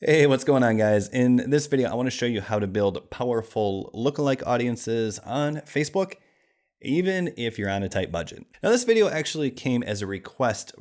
Hey, what's going on, guys? In this video, I want to show you how to build powerful lookalike audiences on Facebook, even if you're on a tight budget. Now, this video actually came as a request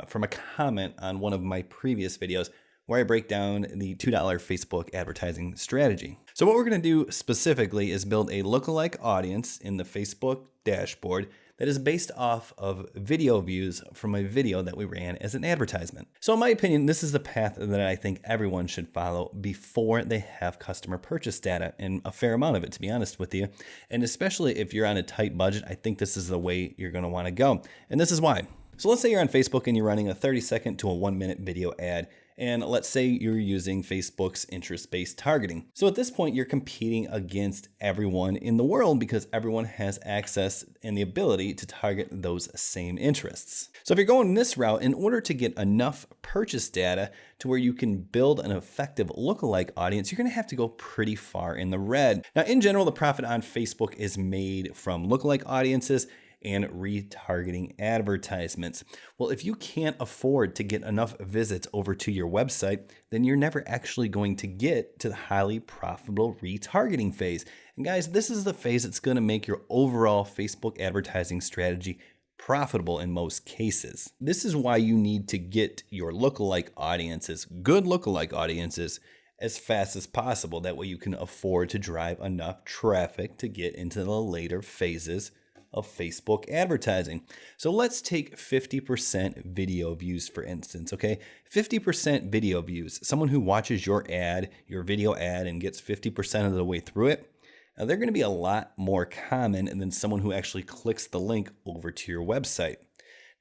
from a comment on one of my previous videos where I break down the $2 Facebook advertising strategy. So what we're going to do specifically is build a lookalike audience in the Facebook dashboard that is based off of video views from a video that we ran as an advertisement. So in my opinion, this is the path that I think everyone should follow before they have customer purchase data, and a fair amount of it, to be honest with you. And especially if you're on a tight budget, I think this is the way you're going to want to go. And this is why. So let's say you're on Facebook and you're running a 30-second to a 1-minute video ad. And let's say you're using Facebook's interest-based targeting. So at this point, you're competing against everyone in the world because everyone has access and the ability to target those same interests. So if you're going this route, in order to get enough purchase data to where you can build an effective lookalike audience, you're going to have to go pretty far in the red. Now, in general, the profit on Facebook is made from lookalike audiences and retargeting advertisements. Well, if you can't afford to get enough visits over to your website, then you're never actually going to get to the highly profitable retargeting phase. And guys, this is the phase that's going to make your overall Facebook advertising strategy profitable in most cases. This is why you need to get your lookalike audiences, good lookalike audiences, as fast as possible. That way you can afford to drive enough traffic to get into the later phases of Facebook advertising. So let's take 50% video views, for instance, okay? 50% video views, someone who watches your ad, your video ad, and gets 50% of the way through it, they're gonna be a lot more common than someone who actually clicks the link over to your website.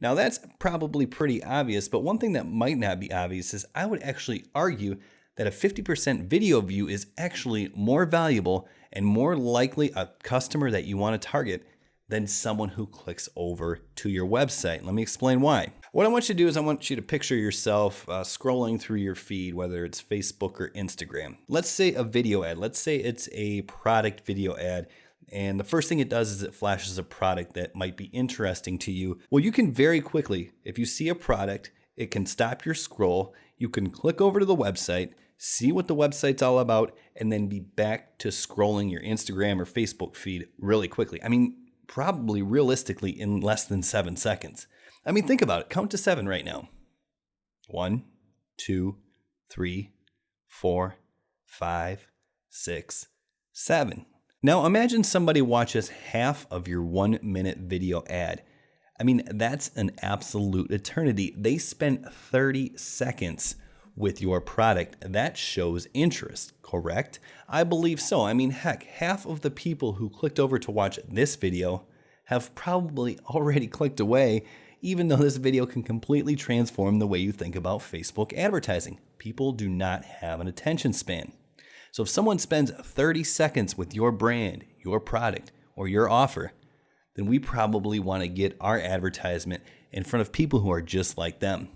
Now that's probably pretty obvious, but one thing that might not be obvious is I would actually argue that a 50% video view is actually more valuable and more likely a customer that you wanna target than someone who clicks over to your website. Let me explain why. What I want you to do is I want you to picture yourself scrolling through your feed, whether it's Facebook or Instagram. Let's say a video ad. Let's say it's a product video ad. And the first thing it does is it flashes a product that might be interesting to you. Well, you can very quickly, if you see a product, it can stop your scroll. You can click over to the website, see what the website's all about, and then be back to scrolling your Instagram or Facebook feed really quickly. I mean, probably realistically in less than 7 seconds. I mean, think about it. Count to 7 right now. 1, 2, 3, 4, 5, 6, 7. Now imagine somebody watches half of your 1-minute video ad. I mean, that's an absolute eternity. They spent 30 seconds with your product. That shows interest, correct? I believe so. I mean, heck, half of the people who clicked over to watch this video have probably already clicked away, even though this video can completely transform the way you think about Facebook advertising. People do not have an attention span. So if someone spends 30 seconds with your brand, your product, or your offer, then we probably want to get our advertisement in front of people who are just like them.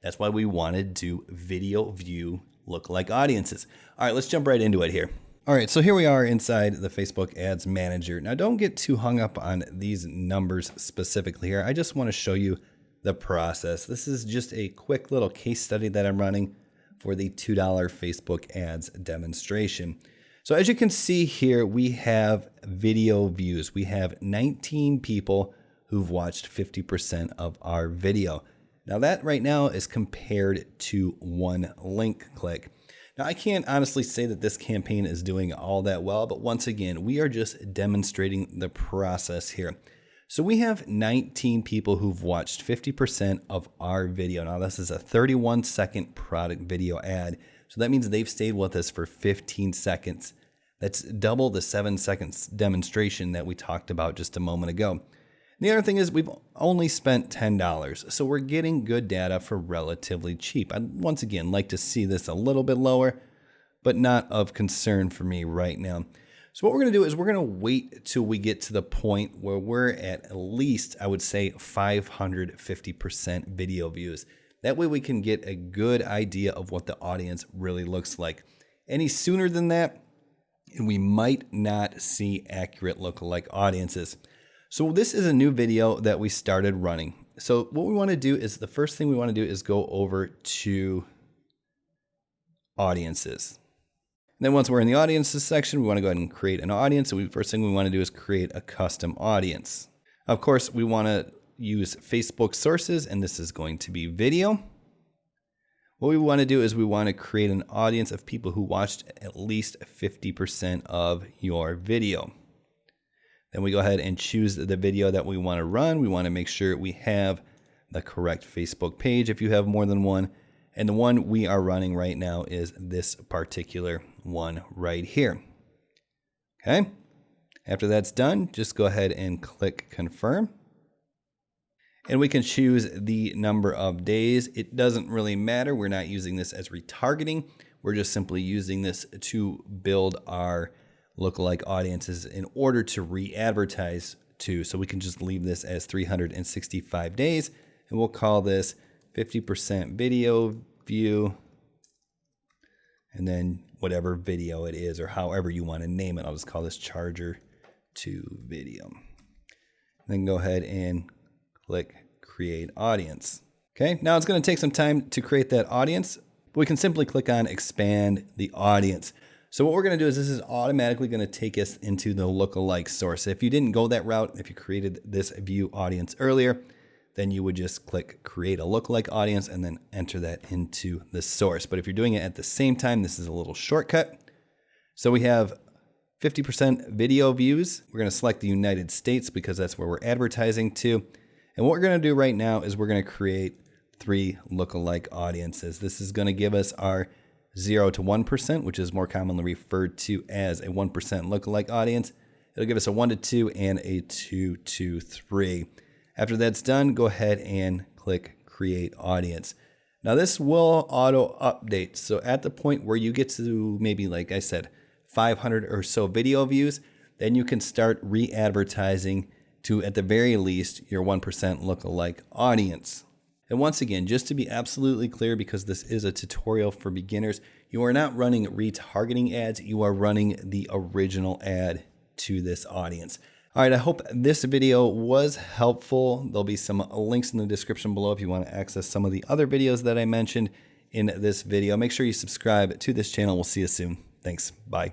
That's why we wanted to video view lookalike audiences. All right, let's jump right into it here. All right, so here we are inside the Facebook Ads Manager. Now, don't get too hung up on these numbers specifically here. I just want to show you the process. This is just a quick little case study that I'm running for the $2 Facebook Ads demonstration. So as you can see here, we have video views. We have 19 people who've watched 50% of our video. Now that right now is compared to 1 link click. Now I can't honestly say that this campaign is doing all that well, but once again, we are just demonstrating the process here. So we have 19 people who've watched 50% of our video. Now this is a 31-second product video ad. So that means they've stayed with us for 15 seconds. That's double the 7 seconds demonstration that we talked about just a moment ago. The other thing is we've only spent $10, so we're getting good data for relatively cheap. I'd once again like to see this a little bit lower, but not of concern for me right now. So what we're going to do is we're going to wait till we get to the point where we're at least, I would say, 550% video views. That way we can get a good idea of what the audience really looks like. Any sooner than that, and we might not see accurate lookalike audiences. So this is a new video that we started running. So what we want to do is the first thing we want to do is go over to audiences. And then once we're in the audiences section, we want to go ahead and create an audience. So first thing we want to do is create a custom audience. Of course, we want to use Facebook sources, and this is going to be video. What we want to do is we want to create an audience of people who watched at least 50% of your video. Then we go ahead and choose the video that we want to run. We want to make sure we have the correct Facebook page if you have more than one. And the one we are running right now is this particular one right here. Okay. After that's done, just go ahead and click confirm. And we can choose the number of days. It doesn't really matter. We're not using this as retargeting. We're just simply using this to build our lookalike audiences in order to re-advertise to. So we can just leave this as 365 days, and we'll call this 50% video view, and then whatever video it is or however you want to name it. I'll just call this charger to video. Then go ahead and click create audience. Okay, now it's going to take some time to create that audience, but we can simply click on expand the audience. So what we're going to do is this is automatically going to take us into the lookalike source. If you didn't go that route, if you created this view audience earlier, then you would just click create a lookalike audience and then enter that into the source. But if you're doing it at the same time, this is a little shortcut. So we have 50% video views. We're going to select the United States because that's where we're advertising to. And what we're going to do right now is we're going to create 3 lookalike audiences. This is going to give us our 0 to 1%, which is more commonly referred to as a 1% lookalike audience. It'll give us a 1 to 2 and a 2 to 3. After that's done, go ahead and click create audience. Now this will auto update. So at the point where you get to maybe, like I said, 500 or so video views, then you can start re-advertising to, at the very least, your 1% lookalike audience. And once again, just to be absolutely clear, because this is a tutorial for beginners, you are not running retargeting ads, you are running the original ad to this audience. All right, I hope this video was helpful. There'll be some links in the description below if you want to access some of the other videos that I mentioned in this video. Make sure you subscribe to this channel. We'll see you soon. Thanks. Bye.